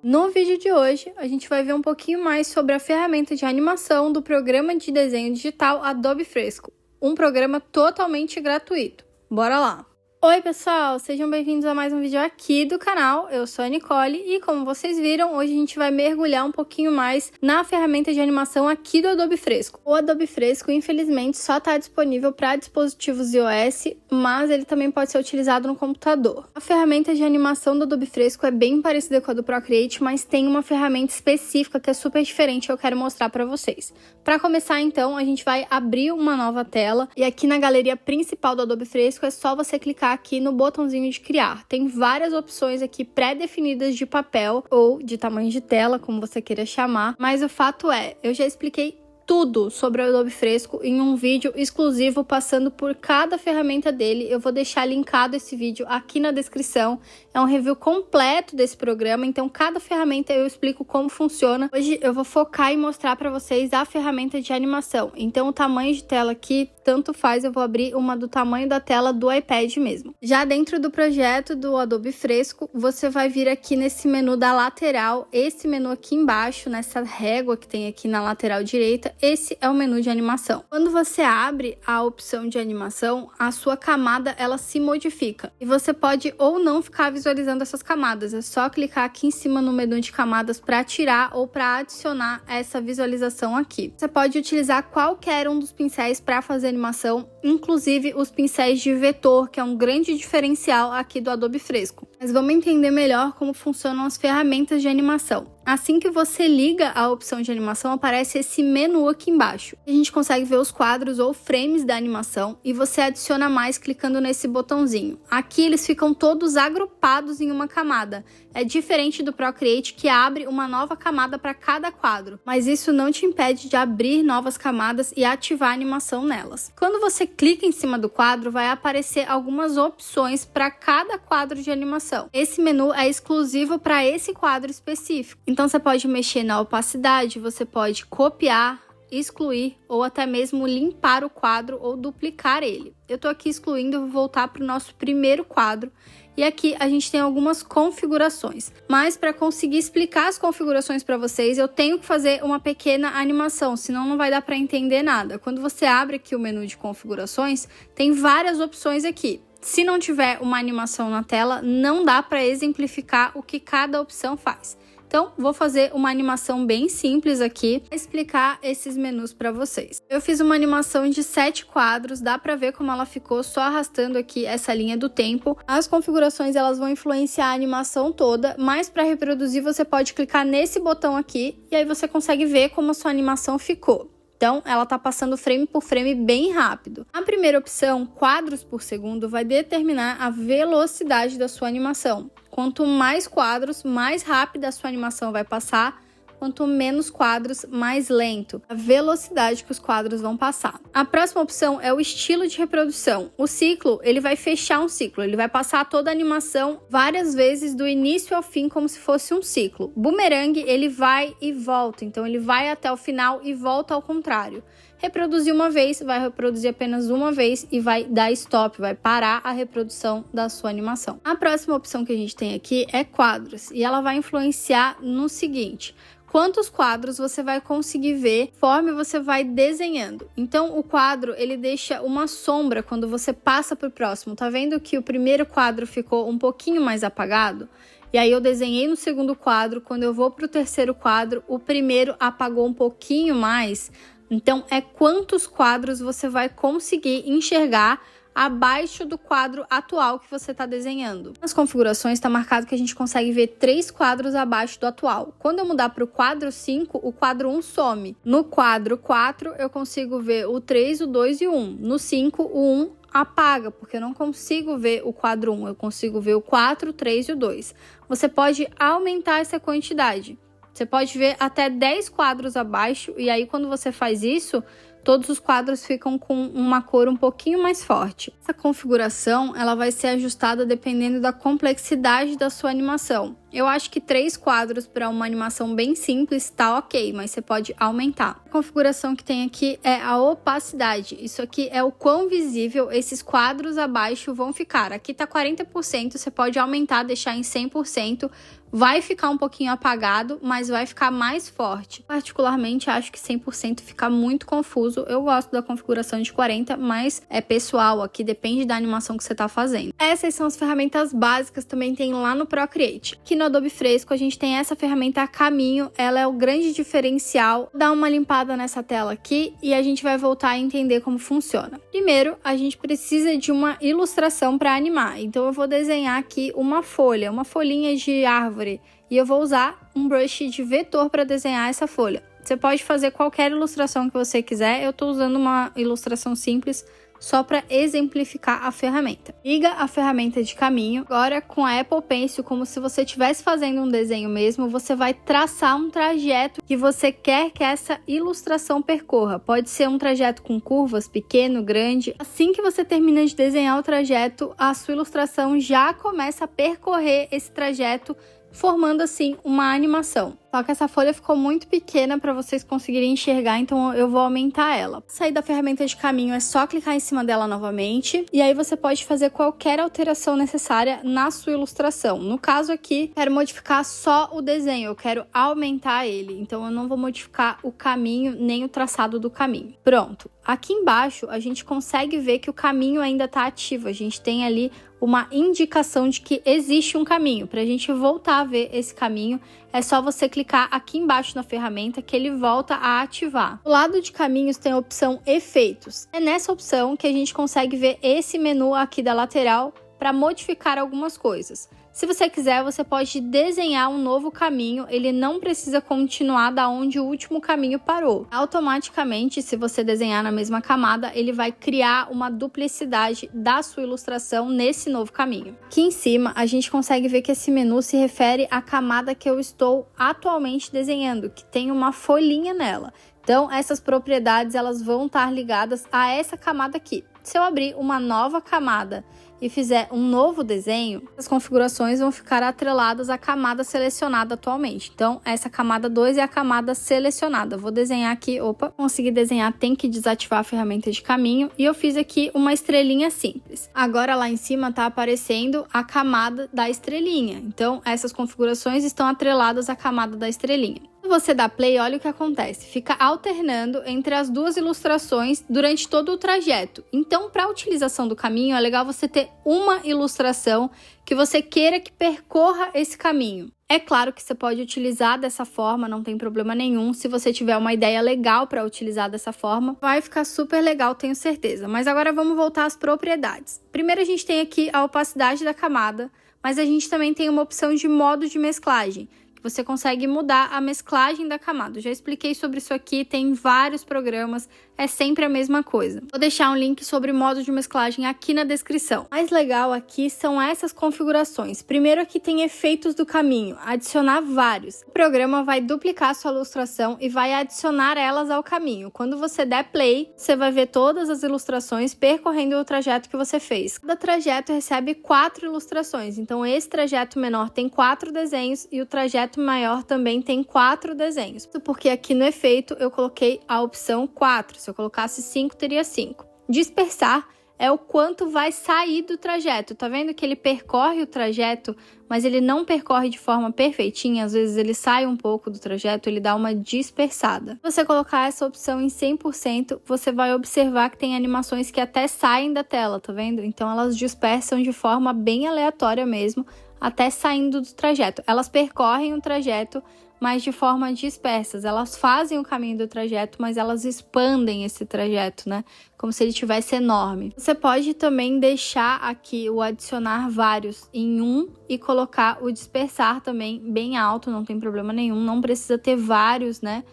No vídeo de hoje, a gente vai ver um pouquinho mais sobre a ferramenta de animação do programa de desenho digital Adobe Fresco, um programa totalmente gratuito. Bora lá! Oi pessoal, sejam bem-vindos a mais um vídeo aqui do canal. Eu sou a Nicole e como vocês viram, hoje a gente vai mergulhar um pouquinho mais na ferramenta de animação aqui do Adobe Fresco. O Adobe Fresco, infelizmente, só está disponível para dispositivos iOS, mas ele também pode ser utilizado no computador. A ferramenta de animação do Adobe Fresco é bem parecida com a do Procreate, mas tem uma ferramenta específica que é super diferente que eu quero mostrar para vocês. Para começar, então, a gente vai abrir uma nova tela e aqui na galeria principal do Adobe Fresco é só você clicar aqui no botãozinho de criar. Tem várias opções aqui pré-definidas de papel ou de tamanho de tela, como você queira chamar, mas o fato é, eu já expliquei tudo sobre o Adobe Fresco em um vídeo exclusivo passando por cada ferramenta dele. Eu vou deixar linkado esse vídeo aqui na descrição. É um review completo desse programa, então cada ferramenta eu explico como funciona. Hoje eu vou focar em mostrar para vocês a ferramenta de animação. Então o tamanho de tela aqui, tanto faz, eu vou abrir uma do tamanho da tela do iPad mesmo. Já dentro do projeto do Adobe Fresco, você vai vir aqui nesse menu da lateral, esse menu aqui embaixo, nessa régua que tem aqui na lateral direita, esse é o menu de animação. Quando você abre a opção de animação, a sua camada ela se modifica e você pode ou não ficar visualizando essas camadas. É só clicar aqui em cima no menu de camadas para tirar ou para adicionar essa visualização aqui. Você pode utilizar qualquer um dos pincéis para fazer animação, inclusive os pincéis de vetor, que é um grande diferencial aqui do Adobe Fresco. Mas vamos entender melhor como funcionam as ferramentas de animação. Assim que você liga a opção de animação, aparece esse menu aqui embaixo. A gente consegue ver os quadros ou frames da animação e você adiciona mais clicando nesse botãozinho. Aqui eles ficam todos agrupados em uma camada. É diferente do Procreate, que abre uma nova camada para cada quadro, mas isso não te impede de abrir novas camadas e ativar a animação nelas. Quando você clica em cima do quadro, vai aparecer algumas opções para cada quadro de animação. Esse menu é exclusivo para esse quadro específico. Então você pode mexer na opacidade, você pode copiar, excluir ou até mesmo limpar o quadro ou duplicar ele. Eu estou aqui excluindo, vou voltar para o nosso primeiro quadro e aqui a gente tem algumas configurações. Mas para conseguir explicar as configurações para vocês, eu tenho que fazer uma pequena animação, senão não vai dar para entender nada. Quando você abre aqui o menu de configurações, tem várias opções aqui. Se não tiver uma animação na tela, não dá para exemplificar o que cada opção faz. Então, vou fazer uma animação bem simples aqui para explicar esses menus para vocês. Eu fiz uma animação de 7 quadros, dá para ver como ela ficou só arrastando aqui essa linha do tempo. As configurações elas vão influenciar a animação toda, mas para reproduzir você pode clicar nesse botão aqui e aí você consegue ver como a sua animação ficou. Então, ela está passando frame por frame bem rápido. A primeira opção, quadros por segundo, vai determinar a velocidade da sua animação. Quanto mais quadros, mais rápida a sua animação vai passar. Quanto menos quadros, mais lento a velocidade que os quadros vão passar. A próxima opção é o estilo de reprodução. O ciclo, ele vai fechar um ciclo, ele vai passar toda a animação várias vezes do início ao fim como se fosse um ciclo. Boomerang, ele vai e volta, então ele vai até o final e volta ao contrário. Reproduzir uma vez, vai reproduzir apenas uma vez e vai dar stop, vai parar a reprodução da sua animação. A próxima opção que a gente tem aqui é quadros e ela vai influenciar no seguinte: quantos quadros você vai conseguir ver conforme você vai desenhando. Então o quadro ele deixa uma sombra quando você passa para o próximo. Tá vendo que o primeiro quadro ficou um pouquinho mais apagado? E aí eu desenhei no segundo quadro, quando eu vou para o terceiro quadro, o primeiro apagou um pouquinho mais. Então é quantos quadros você vai conseguir enxergar abaixo do quadro atual que você está desenhando. Nas configurações está marcado que a gente consegue ver 3 quadros abaixo do atual. Quando eu mudar para o quadro 5, o quadro 1 some. No quadro 4 eu consigo ver o 3, o 2 e o 1. No 5, o 1 apaga, porque eu não consigo ver o quadro 1, eu consigo ver o 4, o 3 e o 2. Você pode aumentar essa quantidade. Você pode ver até 10 quadros abaixo e aí quando você faz isso, todos os quadros ficam com uma cor um pouquinho mais forte. Essa configuração ela vai ser ajustada dependendo da complexidade da sua animação. Eu acho que 3 quadros para uma animação bem simples está ok, mas você pode aumentar. A configuração que tem aqui é a opacidade. Isso aqui é o quão visível esses quadros abaixo vão ficar. Aqui está 40%, você pode aumentar, deixar em 100%, vai ficar um pouquinho apagado, mas vai ficar mais forte. Particularmente, acho que 100% fica muito confuso. Eu gosto da configuração de 40, mas é pessoal aqui, depende da animação que você tá fazendo. Essas são as ferramentas básicas, também tem lá no Procreate. Aqui no Adobe Fresco, a gente tem essa ferramenta a caminho, ela é o grande diferencial. Dá uma limpada nessa tela aqui e a gente vai voltar a entender como funciona. Primeiro, a gente precisa de uma ilustração para animar. Então, eu vou desenhar aqui uma folha, uma folhinha de árvore. E eu vou usar um brush de vetor para desenhar essa folha. Você pode fazer qualquer ilustração que você quiser. Eu estou usando uma ilustração simples só para exemplificar a ferramenta. Liga a ferramenta de caminho. Agora, com a Apple Pencil, como se você estivesse fazendo um desenho mesmo, você vai traçar um trajeto que você quer que essa ilustração percorra. Pode ser um trajeto com curvas, pequeno, grande. Assim que você termina de desenhar o trajeto, a sua ilustração já começa a percorrer esse trajeto, formando assim uma animação. Só que essa folha ficou muito pequena para vocês conseguirem enxergar, então eu vou aumentar ela. Sair da ferramenta de caminho é só clicar em cima dela novamente, e aí você pode fazer qualquer alteração necessária na sua ilustração. No caso aqui, quero modificar só o desenho, eu quero aumentar ele, então eu não vou modificar o caminho nem o traçado do caminho. Pronto. Aqui embaixo a gente consegue ver que o caminho ainda está ativo, a gente tem ali uma indicação de que existe um caminho. Para a gente voltar a ver esse caminho, é só você clicar aqui embaixo na ferramenta que ele volta a ativar. Do lado de caminhos tem a opção Efeitos. É nessa opção que a gente consegue ver esse menu aqui da lateral para modificar algumas coisas. Se você quiser, você pode desenhar um novo caminho, ele não precisa continuar da onde o último caminho parou. Automaticamente, se você desenhar na mesma camada, ele vai criar uma duplicidade da sua ilustração nesse novo caminho. Aqui em cima, a gente consegue ver que esse menu se refere à camada que eu estou atualmente desenhando, que tem uma folhinha nela. Então, essas propriedades elas vão estar ligadas a essa camada aqui. Se eu abrir uma nova camada e fizer um novo desenho, as configurações vão ficar atreladas à camada selecionada atualmente. Então, essa camada 2 é a camada selecionada. Vou desenhar aqui, consegui desenhar, tem que desativar a ferramenta de caminho. E eu fiz aqui uma estrelinha simples. Agora, lá em cima tá aparecendo a camada da estrelinha. Então, essas configurações estão atreladas à camada da estrelinha. Se você dá play, olha o que acontece. Fica alternando entre as duas ilustrações durante todo o trajeto. Então, para a utilização do caminho, é legal você ter uma ilustração que você queira que percorra esse caminho. É claro que você pode utilizar dessa forma, não tem problema nenhum. Se você tiver uma ideia legal para utilizar dessa forma, vai ficar super legal, tenho certeza. Mas agora vamos voltar às propriedades. Primeiro a gente tem aqui a opacidade da camada, mas a gente também tem uma opção de modo de mesclagem. Você consegue mudar a mesclagem da camada. Eu já expliquei sobre isso aqui, tem vários programas, é sempre a mesma coisa. Vou deixar um link sobre modo de mesclagem aqui na descrição. O mais legal aqui são essas configurações. Primeiro aqui tem efeitos do caminho, adicionar vários. O programa vai duplicar a sua ilustração e vai adicionar elas ao caminho. Quando você der play, você vai ver todas as ilustrações percorrendo o trajeto que você fez. Cada trajeto recebe 4 ilustrações, então esse trajeto menor tem 4 desenhos e o trajeto maior também tem 4 desenhos. Porque aqui no efeito eu coloquei a opção 4. Se eu colocasse 5, teria 5. Dispersar é o quanto vai sair do trajeto. Tá vendo que ele percorre o trajeto, mas ele não percorre de forma perfeitinha. Às vezes ele sai um pouco do trajeto, ele dá uma dispersada. Se você colocar essa opção em 100%, você vai observar que tem animações que até saem da tela, tá vendo? Então elas dispersam de forma bem aleatória mesmo, até saindo do trajeto. Elas percorrem o trajeto, mas de forma dispersas. Elas fazem o caminho do trajeto, mas elas expandem esse trajeto, né? Como se ele tivesse enorme. Você pode também deixar aqui o adicionar vários em um e colocar o dispersar também bem alto, não tem problema nenhum. Não precisa ter vários, né?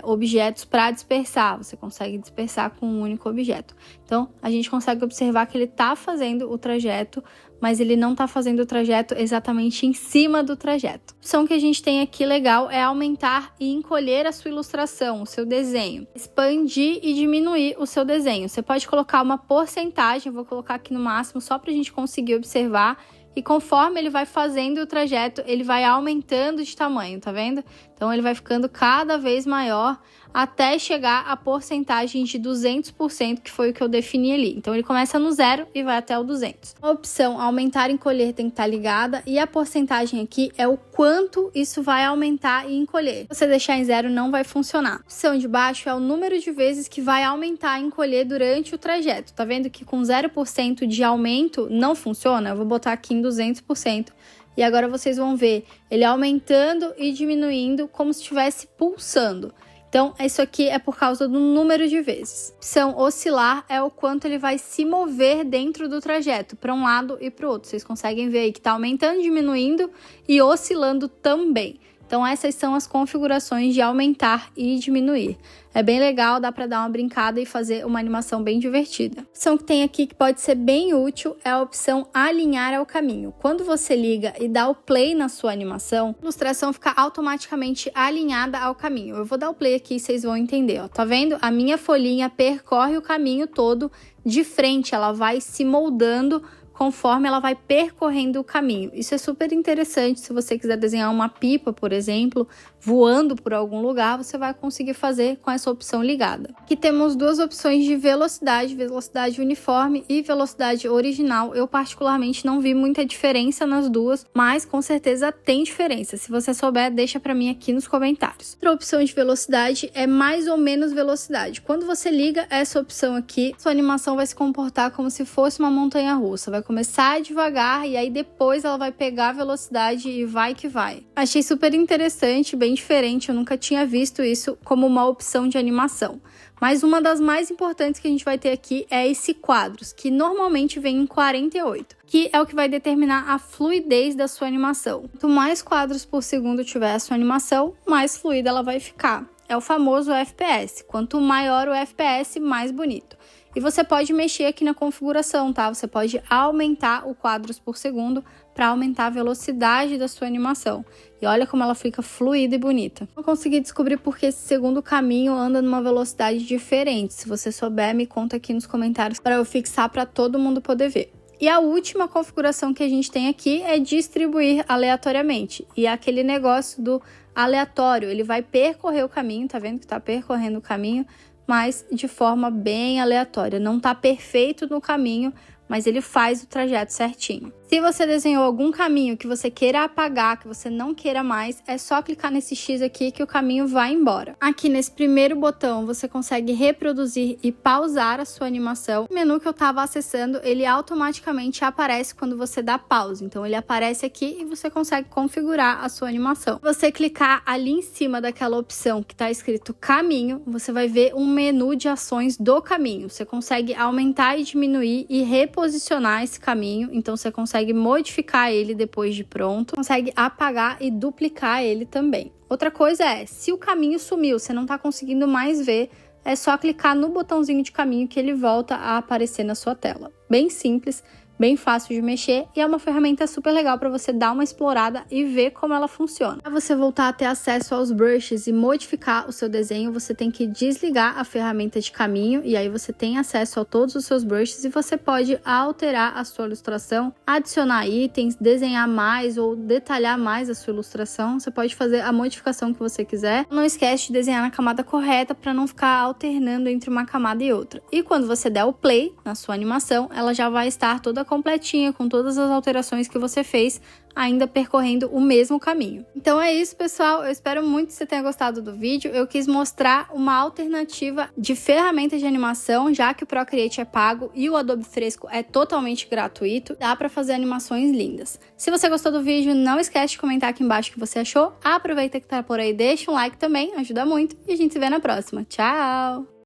Objetos para dispersar, você consegue dispersar com um único objeto. Então, a gente consegue observar que ele está fazendo o trajeto, mas ele não está fazendo o trajeto exatamente em cima do trajeto. A opção que a gente tem aqui legal é aumentar e encolher a sua ilustração, o seu desenho. Expandir e diminuir o seu desenho. Você pode colocar uma porcentagem, vou colocar aqui no máximo só para a gente conseguir observar. e conforme ele vai fazendo o trajeto, ele vai aumentando de tamanho, tá vendo? Então ele vai ficando cada vez maior até chegar à porcentagem de 200%, que foi o que eu defini ali. Então ele começa no 0 e vai até o 200. A opção aumentar e encolher tem que estar ligada, e a porcentagem aqui é o quanto isso vai aumentar e encolher. Se você deixar em 0, não vai funcionar. A opção de baixo é o número de vezes que vai aumentar e encolher durante o trajeto. Tá vendo que com 0% de aumento não funciona? Eu vou botar aqui em 200%. E agora vocês vão ver ele aumentando e diminuindo como se estivesse pulsando. Então, isso aqui é por causa do número de vezes. A opção oscilar é o quanto ele vai se mover dentro do trajeto, para um lado e para o outro. Vocês conseguem ver aí que está aumentando, diminuindo e oscilando também. Então, essas são as configurações de aumentar e diminuir. É bem legal, dá para dar uma brincada e fazer uma animação bem divertida. A opção que tem aqui que pode ser bem útil é a opção alinhar ao caminho. Quando você liga e dá o play na sua animação, a ilustração fica automaticamente alinhada ao caminho. Eu vou dar o play aqui e vocês vão entender, ó. Tá vendo? A minha folhinha percorre o caminho todo de frente, ela vai se moldando conforme ela vai percorrendo o caminho. Isso é super interessante. Se você quiser desenhar uma pipa, por exemplo, voando por algum lugar, você vai conseguir fazer com essa opção ligada. Aqui temos duas opções de velocidade, velocidade uniforme e velocidade original. Eu particularmente não vi muita diferença nas duas, mas com certeza tem diferença. Se você souber, deixa para mim aqui nos comentários. Outra opção de velocidade é mais ou menos velocidade. Quando você liga essa opção aqui, sua animação vai se comportar como se fosse uma montanha-russa. Vai começar devagar e aí depois ela vai pegar a velocidade e vai que vai. Achei super interessante, bem diferente, eu nunca tinha visto isso como uma opção de animação. Mas uma das mais importantes que a gente vai ter aqui é esse quadros, que normalmente vem em 48, que é o que vai determinar a fluidez da sua animação. Quanto mais quadros por segundo tiver a sua animação, mais fluida ela vai ficar. É o famoso FPS. Quanto maior o FPS, mais bonito. E você pode mexer aqui na configuração, tá? Você pode aumentar o quadros por segundo para aumentar a velocidade da sua animação. E olha como ela fica fluida e bonita. Não consegui descobrir porque esse segundo caminho anda numa velocidade diferente. Se você souber, me conta aqui nos comentários para eu fixar para todo mundo poder ver. E a última configuração que a gente tem aqui é distribuir aleatoriamente. E é aquele negócio do aleatório. Ele vai percorrer o caminho, tá vendo que tá percorrendo o caminho, mas de forma bem aleatória. Não tá perfeito no caminho, mas ele faz o trajeto certinho. Se você desenhou algum caminho que você queira apagar, que você não queira mais, é só clicar nesse X aqui que o caminho vai embora. Aqui nesse primeiro botão você consegue reproduzir e pausar a sua animação. O menu que eu estava acessando, ele automaticamente aparece quando você dá pause. Então ele aparece aqui e você consegue configurar a sua animação. Se você clicar ali em cima daquela opção que está escrito caminho, você vai ver um menu de ações do caminho. Você consegue aumentar e diminuir e reposicionar esse caminho. Então você consegue modificar ele depois de pronto, consegue apagar e duplicar ele também. Outra coisa é, se o caminho sumiu, você não está conseguindo mais ver, é só clicar no botãozinho de caminho que ele volta a aparecer na sua tela. Bem simples, bem fácil de mexer e é uma ferramenta super legal para você dar uma explorada e ver como ela funciona. Para você voltar a ter acesso aos brushes e modificar o seu desenho, você tem que desligar a ferramenta de caminho e aí você tem acesso a todos os seus brushes e você pode alterar a sua ilustração, adicionar itens, desenhar mais ou detalhar mais a sua ilustração. Você pode fazer a modificação que você quiser. Não esquece de desenhar na camada correta para não ficar alternando entre uma camada e outra. E quando você der o play na sua animação, ela já vai estar toda completinha, com todas as alterações que você fez, ainda percorrendo o mesmo caminho. Então é isso, pessoal. Eu espero muito que você tenha gostado do vídeo. Eu quis mostrar uma alternativa de ferramentas de animação, já que o Procreate é pago e o Adobe Fresco é totalmente gratuito. Dá para fazer animações lindas. Se você gostou do vídeo, não esquece de comentar aqui embaixo o que você achou. Aproveita que tá por aí, deixa um like também, ajuda muito. E a gente se vê na próxima. Tchau!